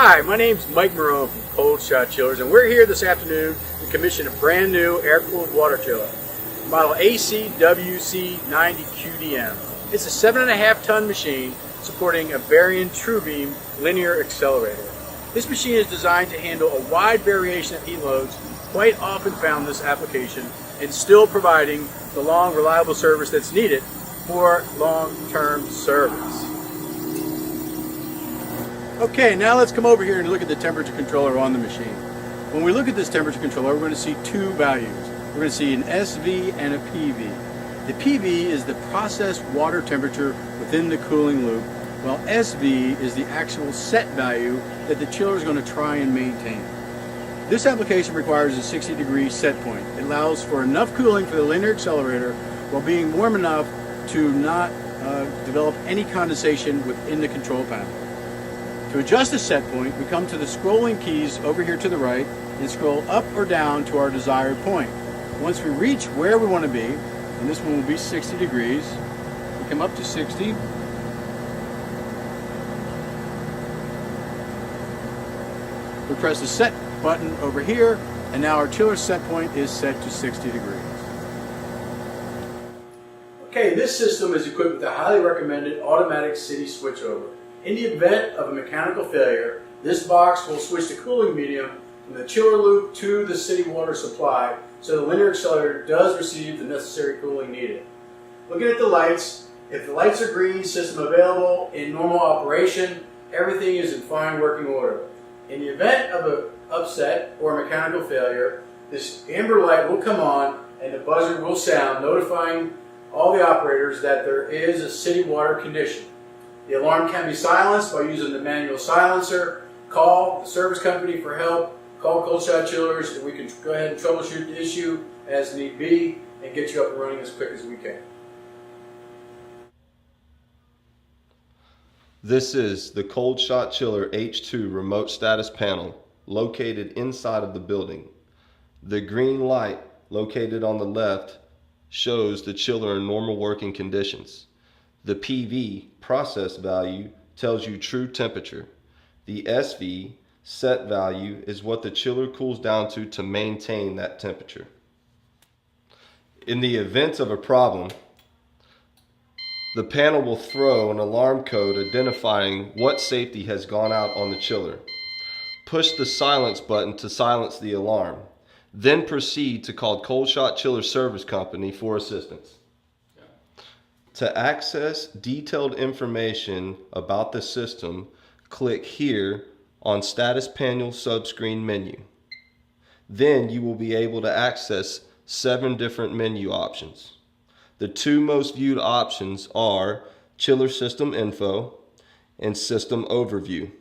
Hi, my name's Mike Marone from Cold Shot Chillers, and we're here this afternoon to commission a brand new air-cooled water chiller, model ACWC90QDM. It's a 7.5-ton machine supporting a Varian TrueBeam linear accelerator. This machine is designed to handle a wide variation of heat loads quite often found in this application, and still providing the long, reliable service that's needed for long-term service. Okay, now let's come over here and look at the temperature controller on the machine. When we look at this temperature controller, we're going to see two values. We're going to see an SV and a PV. The PV is the processed water temperature within the cooling loop, while SV is the actual set value that the chiller is going to try and maintain. This application requires a 60-degree set point. It allows for enough cooling for the linear accelerator while being warm enough to not develop any condensation within the control panel. To adjust the set point, we come to the scrolling keys over here to the right and scroll up or down to our desired point. Once we reach where we want to be, and this one will be 60 degrees, we come up to 60. We press the set button over here, and now our chiller set point is set to 60 degrees. Okay, this system is equipped with a highly recommended automatic city switchover. In the event of a mechanical failure, this box will switch the cooling medium from the chiller loop to the city water supply, so the linear accelerator does receive the necessary cooling needed. Looking at the lights, if the lights are green, system available, in normal operation, everything is in fine working order. In the event of an upset or mechanical failure, this amber light will come on and the buzzer will sound, notifying all the operators that there is a city water condition. The alarm can be silenced by using the manual silencer. Call the service company for help. Call Cold Shot Chillers, and we can go ahead and troubleshoot the issue as need be and get you up and running as quick as we can. This is the Cold Shot Chiller H2 remote status panel located inside of the building. The green light located on the left shows the chiller in normal working conditions. The PV process value tells you true temperature. The SV set value is what the chiller cools down to maintain that temperature. In the event of a problem, the panel will throw an alarm code identifying what safety has gone out on the chiller. Push the silence button to silence the alarm. Then proceed to call Cold Shot Chiller Service Company for assistance. To access detailed information about the system, click here on Status Panel subscreen menu. Then you will be able to access 7 different menu options. The 2 most viewed options are Chiller System Info and System Overview.